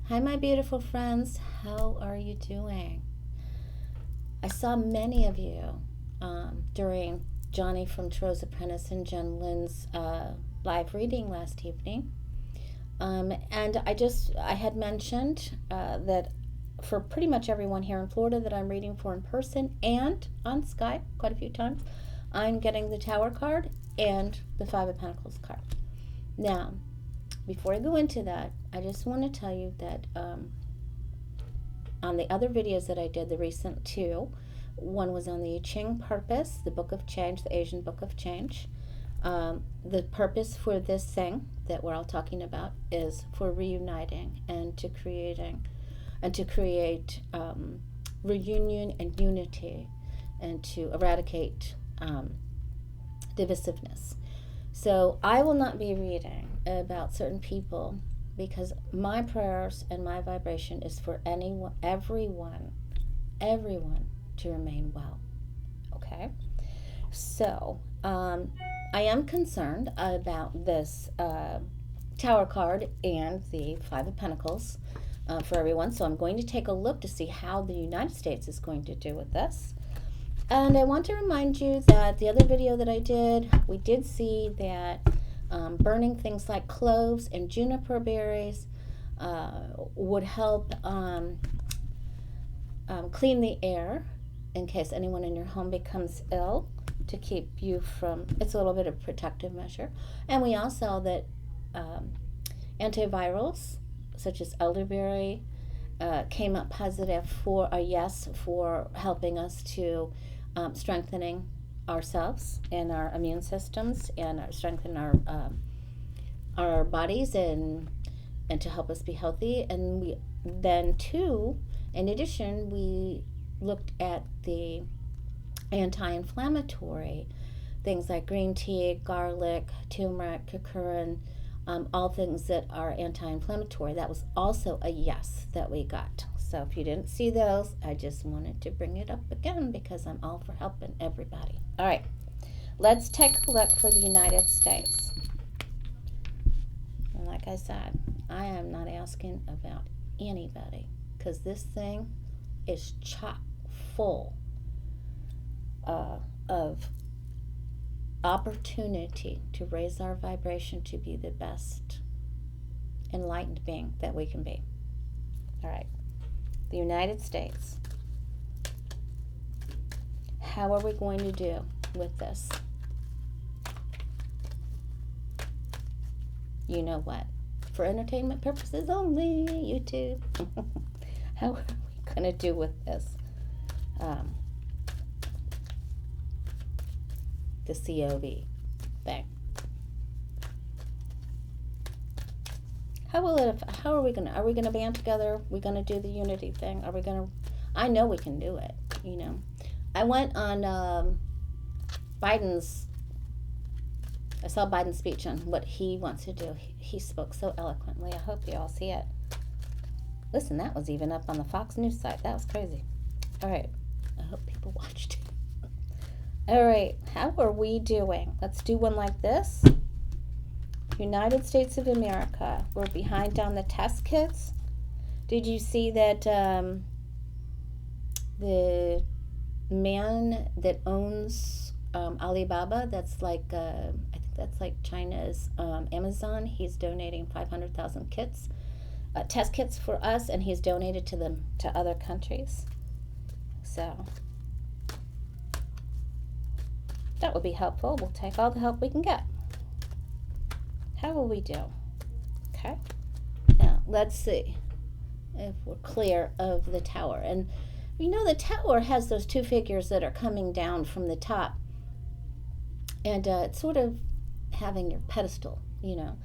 Hi, my beautiful friends. How are you doing? I saw many of you during Johnny from Tro's Apprentice and Jen Lynn's live reading last evening. And I had mentioned that for pretty much everyone here in Florida that I'm reading for in person and on Skype quite a few times, I'm getting the Tower card and the Five of Pentacles card. Now, before I go into that, I just want to tell you that on the other videos that I did, the recent two, one was on the I Ching purpose, the Book of Change, the Asian Book of Change. The purpose for this thing that we're all talking about is for reuniting and to create reunion and unity and to eradicate divisiveness. So I will not be reading about certain people because my prayers and my vibration is for everyone to remain well. Okay? So I am concerned about this Tower card and the Five of Pentacles for everyone. So I'm going to take a look to see how the United States is going to do with this. And I want to remind you that the other video that I did, we did see that burning things like cloves and juniper berries would help clean the air in case anyone in your home becomes ill, to keep you from, it's a little bit of protective measure. And we also saw that antivirals such as elderberry came up positive for a yes for helping us to strengthening ourselves and our immune systems and strengthen our bodies and to help us be healthy. And we then too, in addition, we looked at the anti-inflammatory things like green tea, garlic, turmeric, curcumin, all things that are anti-inflammatory. That was also a yes that we got. So if you didn't see those, I just wanted to bring it up again because I'm all for helping everybody. All right, let's take a look for the United States. And like I said, I am not asking about anybody because this thing is chock full of opportunity to raise our vibration to be the best enlightened being that we can be. All right. The United States. How are we going to do with this? You know what? For entertainment purposes only, YouTube. How are we going to do with this? The COV thing. How are we gonna band together? Are we gonna do the unity thing? I know we can do it, you know. I went on I saw Biden's speech on what he wants to do. He spoke so eloquently. I hope you all see it. Listen, that was even up on the Fox News site. That was crazy. All right, I hope people watched it. All right, how are we doing? Let's do one like this. United States of America, we're behind on the test kits. Did you see that the man that owns Alibaba, that's like, I think that's like China's Amazon, he's donating 500,000 kits, test kits for us, and he's donated to them to other countries. So that would be helpful. We'll take all the help we can get. How will we do? Okay. Now, let's see if we're clear of the tower. And you know, the tower has those two figures that are coming down from the top. And it's sort of having your pedestal, you know,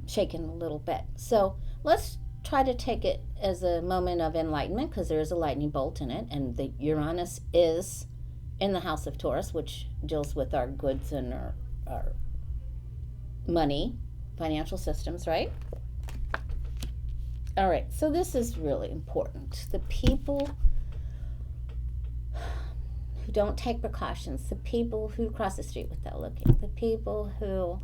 shaken a little bit. So let's try to take it as a moment of enlightenment because there is a lightning bolt in it. And the Uranus is in the house of Taurus, which deals with our goods and our money, financial systems, right? All right, so this is really important. The people who don't take precautions, the people who cross the street without looking, the people who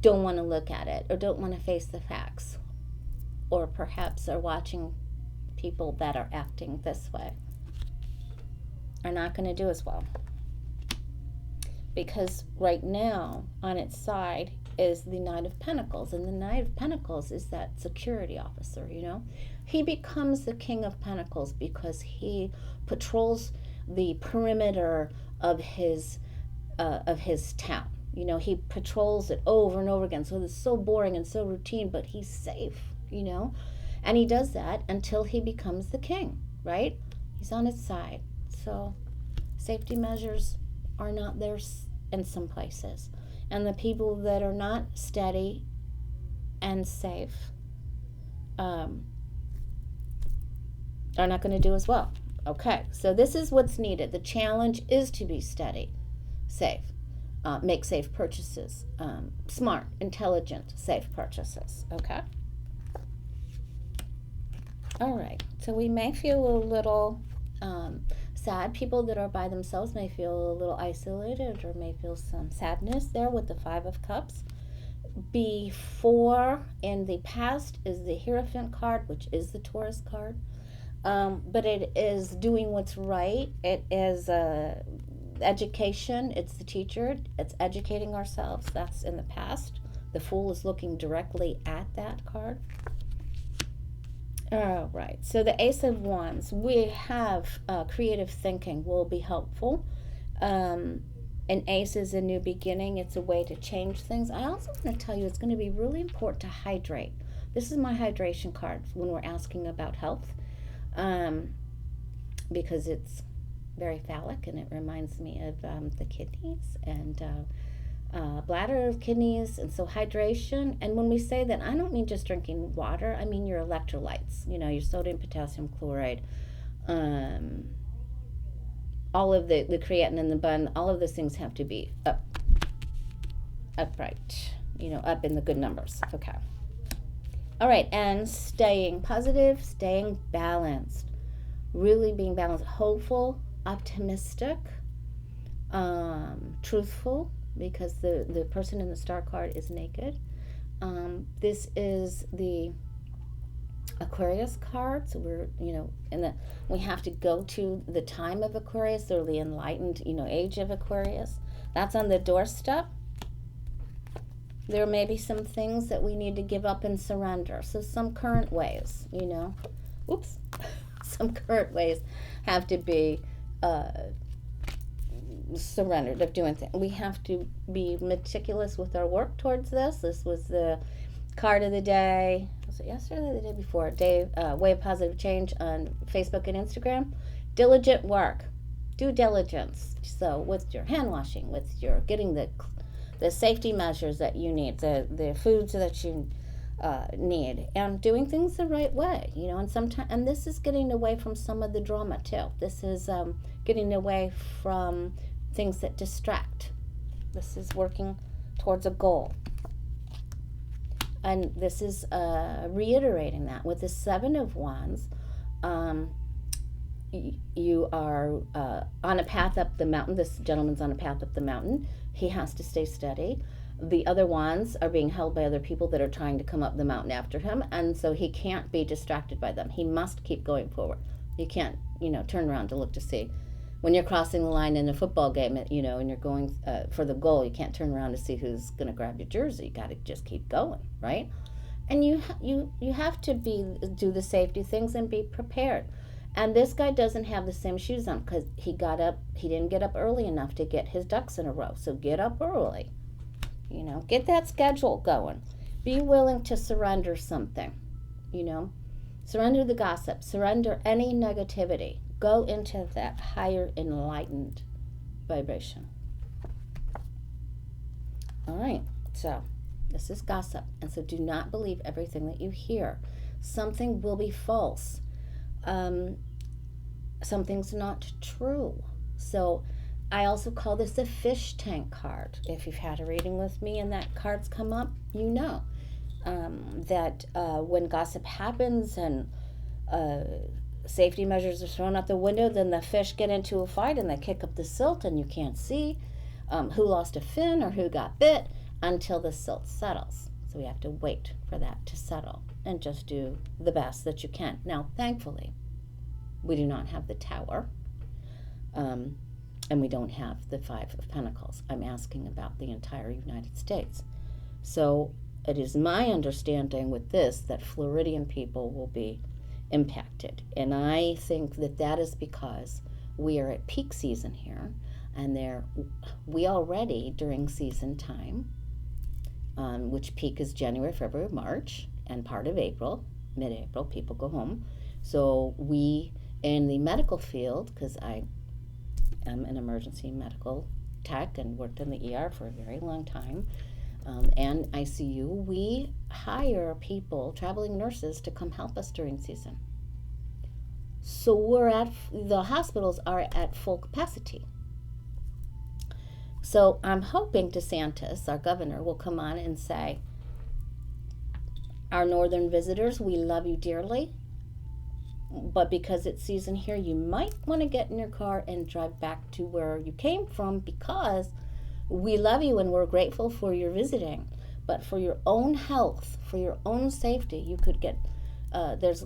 don't want to look at it or don't want to face the facts, or perhaps are watching people that are acting this way are not going to do as well. Because right now, on its side, is the Knight of Pentacles. And the Knight of Pentacles is that security officer, you know. He becomes the King of Pentacles because he patrols the perimeter of his town. You know, he patrols it over and over again. So it's so boring and so routine, but he's safe, you know. And he does that until he becomes the king, right? He's on its side. So safety measures are not there in some places. And the people that are not steady and safe are not going to do as well. Okay, so this is what's needed. The challenge is to be steady, safe, make safe purchases, smart, intelligent, safe purchases. Okay? All right, so we may feel a little sad. People that are by themselves may feel a little isolated or may feel some sadness there with the Five of Cups. Before, in the past, is the Hierophant card, which is the Taurus card. But it is doing what's right. It is education. It's the teacher. It's educating ourselves. That's in the past. The Fool is looking directly at that card. All right. So the Ace of Wands. We have creative thinking will be helpful. An ace is a new beginning. It's a way to change things. I also want to tell you it's going to be really important to hydrate. This is my hydration card when we're asking about health. Because it's very phallic and it reminds me of the kidneys and bladder, kidneys, and so hydration. And when we say that, I don't mean just drinking water. I mean your electrolytes, you know, your sodium, potassium, chloride, all of the creatine in the bun, all of those things have to be upright, you know, up in the good numbers. Okay. All right, and staying positive, staying balanced, really being balanced, hopeful, optimistic, truthful, because the person in the star card is naked. This is the Aquarius card, so we're, you know, we have to go to the time of Aquarius, or the enlightened, you know, age of Aquarius. That's on the doorstep. There may be some things that we need to give up and surrender. So some current ways, you know, some current ways have to be surrendered of doing things. We have to be meticulous with our work towards this. This was the card of the day. Was it yesterday or the day before? Way of Positive Change on Facebook and Instagram. Diligent work. Due diligence. So with your hand washing, with your getting the safety measures that you need, the foods that you need, and doing things the right way, you know. And sometimes, and this is getting away from some of the drama too. This is getting away from things that distract. This is working towards a goal, and this is reiterating that with the Seven of Wands. You are on a path up the mountain. This gentleman's on a path up the mountain. He has to stay steady. The other wands are being held by other people that are trying to come up the mountain after him, and so he can't be distracted by them. He must keep going forward. You can't, you know, turn around to look to see. When you're crossing the line in a football game, you know, and you're going for the goal, you can't turn around to see who's going to grab your jersey. You got to just keep going, right? And you have to do the safety things and be prepared. And this guy doesn't have the same shoes on because he didn't get up early enough to get his ducks in a row. So get up early, you know, get that schedule going. Be willing to surrender something, you know, surrender the gossip, surrender any negativity. Go into that higher enlightened vibration. All right, so this is gossip. And so do not believe everything that you hear. Something will be false. Something's not true. So I also call this a fish tank card. If you've had a reading with me and that card's come up, you know that when gossip happens and safety measures are thrown out the window, then the fish get into a fight and they kick up the silt and you can't see who lost a fin or who got bit until the silt settles. So we have to wait for that to settle and just do the best that you can. Now, thankfully, we do not have the Tower, and we don't have the Five of Pentacles. I'm asking about the entire United States. So it is my understanding with this that Floridian people will be impacted. And I think that that is because we are at peak season here, and we already during season time, which peak is January, February, March, and part of April, mid-April, people go home. So we, in the medical field, because I am an emergency medical tech and worked in the ER for a very long time, and ICU, we hire people, traveling nurses, to come help us during season. So the hospitals are at full capacity. So I'm hoping DeSantis, our governor, will come on and say, our northern visitors, we love you dearly, but because it's season here, you might want to get in your car and drive back to where you came from, because we love you and we're grateful for your visiting. But for your own health, for your own safety, you could get, there's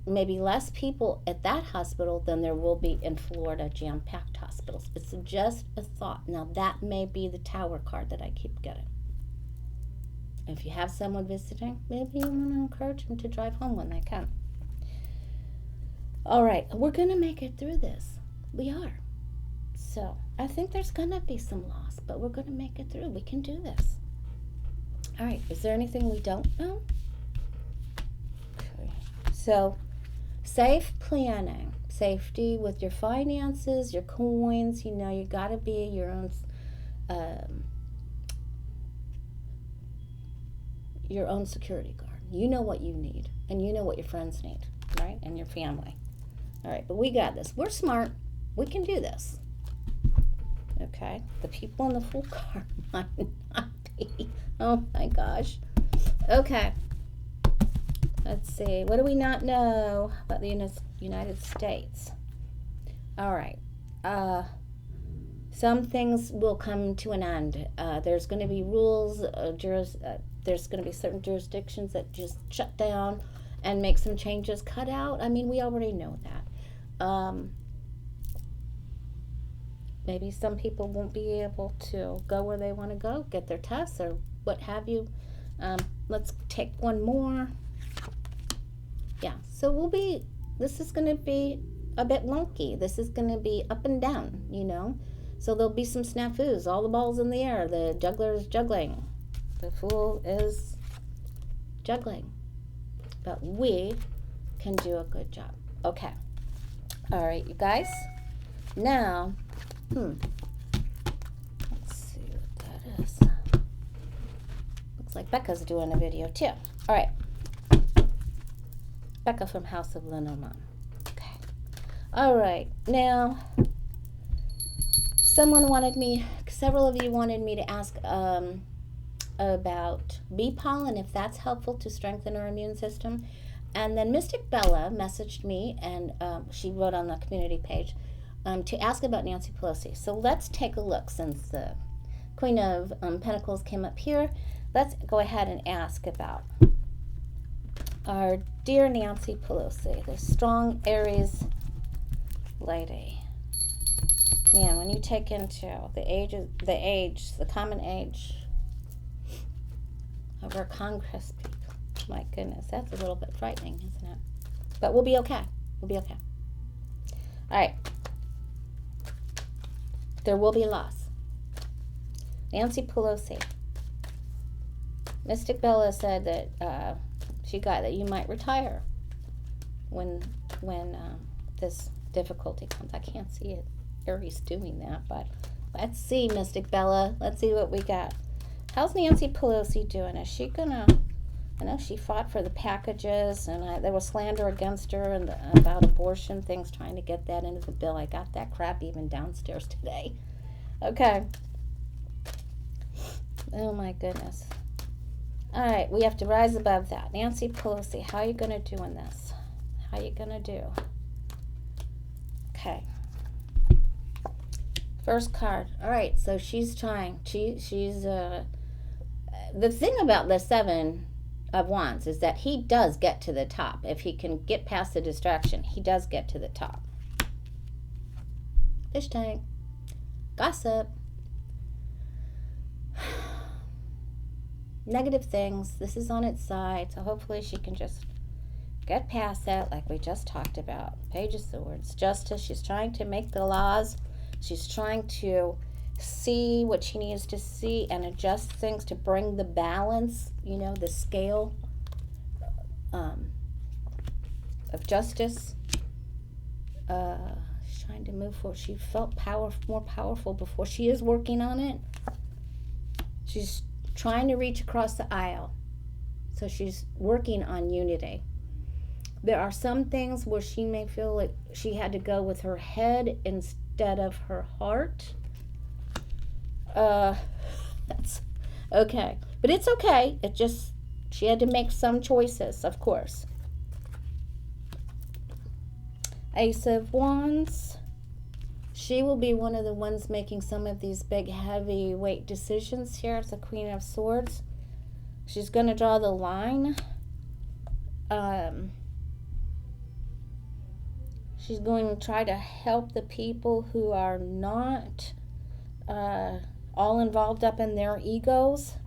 maybe less people at that hospital than there will be in Florida jam-packed hospitals. It's just a thought. Now, that may be the Tower card that I keep getting. If you have someone visiting, maybe you want to encourage them to drive home when they can. All right, we're going to make it through this. We are. So I think there's going to be some loss, but we're going to make it through. We can do this. All right, is there anything we don't know? Okay. So safe planning, safety with your finances, your coins. You got to be your own security guard. You know what you need, and you know what your friends need, right? And your family. All right, but we got this. We're smart. We can do this. Okay, the people in the Fool card might not be. Oh my gosh. Okay. Let's see. What do we not know about the United States? All right. Some things will come to an end. There's going to be rules. There's going to be certain jurisdictions that just shut down and make some changes, cut out. I mean, we already know that. Maybe some people won't be able to go where they want to go, get their tests or what have you. Let's take one more. Yeah, so this is going to be a bit wonky. This is going to be up and down, So there'll be some snafus, all the balls in the air. The juggler is juggling. The Fool is juggling. But we can do a good job. Okay. All right, you guys. Now, let's see what that is. Looks like Becca's doing a video too. All right. Becca from House of Lenormand. Okay. All right. Now, several of you wanted me to ask about bee pollen, if that's helpful to strengthen our immune system. And then Mystic Bella messaged me, and she wrote on the community page to ask about Nancy Pelosi. So let's take a look. Since the Queen of Pentacles came up here, let's go ahead and ask about our dear Nancy Pelosi, the strong Aries lady. Man, when you take into the common age of our Congress people, my goodness, that's a little bit frightening, isn't it? But we'll be okay. We'll be okay. All right. There will be loss. Nancy Pelosi. Mystic Bella said that she got that you might retire when this difficulty comes. I can't see it. Aries doing that, but let's see, Mystic Bella. Let's see what we got. How's Nancy Pelosi doing? Is she gonna? I know she fought for the packages, and there was slander against her and about abortion things, trying to get that into the bill. I got that crap even downstairs today. Okay. Oh my goodness. All right, we have to rise above that. Nancy Pelosi, how are you going to do in this? How are you going to do? Okay. First card. All right, so she's trying. She's The thing about the Seven of Wands is that he does get to the top. If he can get past the distraction, he does get to the top. Fish tank. Gossip. Negative things. This is on its side, so hopefully she can just get past that like we just talked about. Page of Swords. Justice. She's trying to make the laws. She's trying to see what she needs to see and adjust things to bring the balance, the scale of justice. She's trying to move forward. She felt more powerful before. She is working on it. She's trying to reach across the aisle. So she's working on unity. There are some things where she may feel like she had to go with her head instead of her heart. That's okay. But it's okay. She had to make some choices, of course. Ace of Wands. She will be one of the ones making some of these big heavyweight decisions here. It's the Queen of Swords. She's going to draw the line. She's going to try to help the people who are not all involved up in their egos.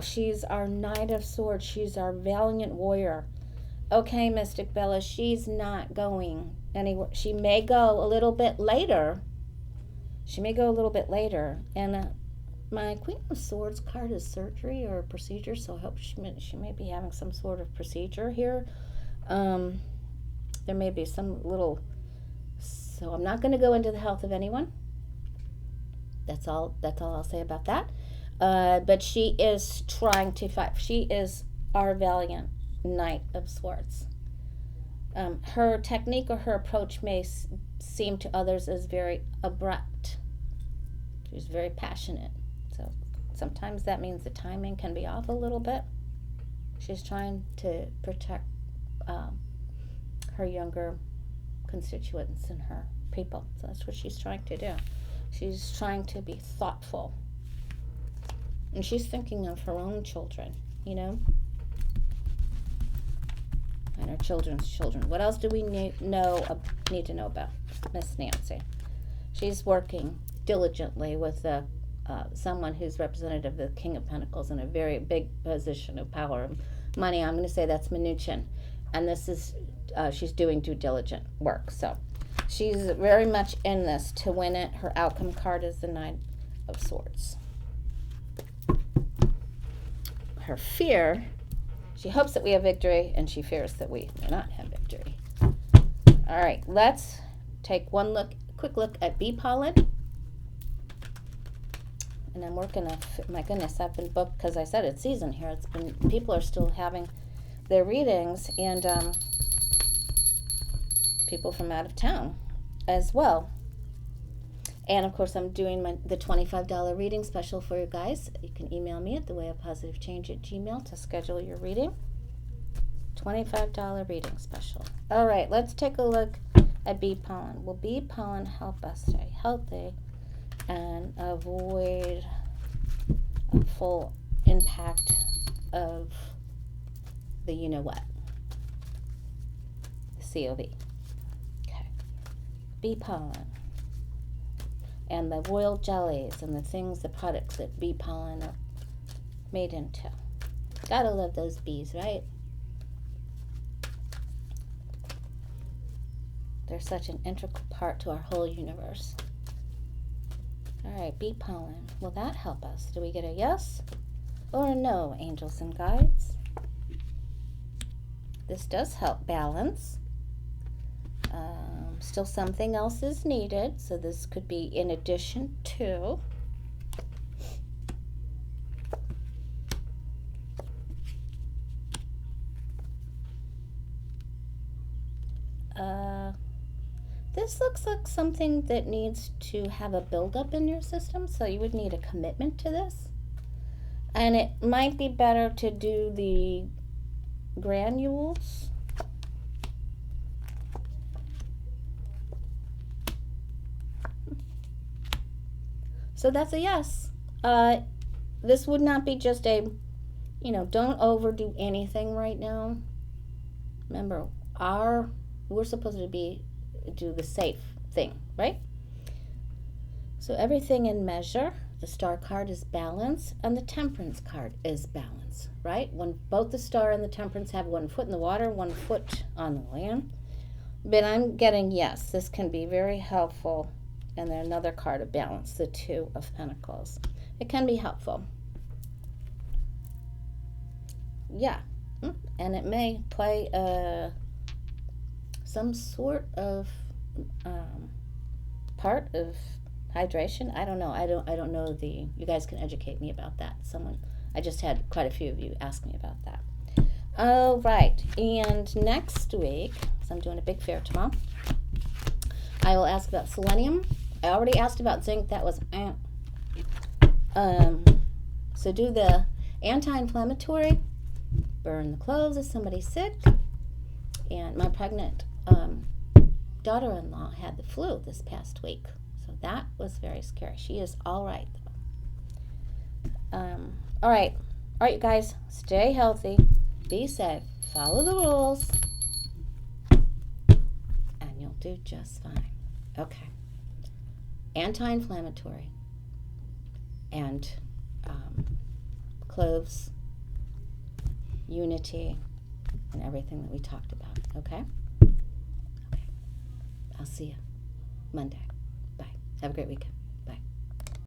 She's our Knight of Swords. She's our valiant warrior. Okay, Mystic Bella, she's not going anywhere. She may go a little bit later. And my Queen of Swords card is surgery or procedure, so I hope she may be having some sort of procedure here. There may be some little... So I'm not going to go into the health of anyone. That's all I'll say about that. But she is trying to fight. She is our valiant Knight of Swords. Her technique or her approach may seem to others as very abrupt. She's very passionate. So sometimes that means the timing can be off a little bit. She's trying to protect her younger constituents and her people. So that's what she's trying to do. She's trying to be thoughtful. And she's thinking of her own children, and her children's children. What else do we need to know about Miss Nancy? She's working diligently with someone who's representative of the King of Pentacles in a very big position of power and money. I'm going to say that's Mnuchin. And this is, she's doing due diligent work. So she's very much in this to win it. Her outcome card is the Knight of Swords. Her fear, she hopes that we have victory, and she fears that we may not have victory. All right, let's take quick look at Bee Pollen. And I'm working my goodness, I've been booked because I said it's season here. People are still having their readings, and people from out of town as well. And, of course, I'm doing the $25 reading special for you guys. You can email me at thewayofpositivechange@gmail.com to schedule your reading. $25 reading special. All right, let's take a look at Bee Pollen. Will Bee Pollen help us stay healthy and avoid a full impact of the you-know-what? The COV. Okay. Bee Pollen. And the royal jellies and the products that bee pollen are made into. Gotta love those bees, right? They're such an integral part to our whole universe. All right, bee pollen. Will that help us? Do we get a yes or a no, angels and guides? This does help balance. Still something else is needed, so this could be in addition to. This looks like something that needs to have a buildup in your system, so you would need a commitment to this. And it might be better to do the granules. So that's a yes. This would not be just a, don't overdo anything right now. Remember, we're supposed to do the safe thing, right? So everything in measure. The star card is balance, and the temperance card is balance, right? When both the star and the temperance have one foot in the water, one foot on the land. But I'm getting, yes, this can be very helpful. And then another card of balance, the Two of Pentacles. It can be helpful. Yeah. And it may play some sort of part of hydration. I don't know. I don't know you guys can educate me about that. I just had quite a few of you ask me about that. Oh, right. And next week, so I'm doing a big fair tomorrow, I will ask about selenium. I already asked about zinc. That was so do the anti-inflammatory, burn the clothes if somebody's sick. And my pregnant daughter-in-law had the flu this past week. So that was very scary. She is all right, though. All right, you guys, stay healthy, be safe, follow the rules, and you'll do just fine. Okay. Anti-inflammatory and cloves, unity, and everything that we talked about. Okay? Okay. I'll see you Monday. Bye. Have a great weekend.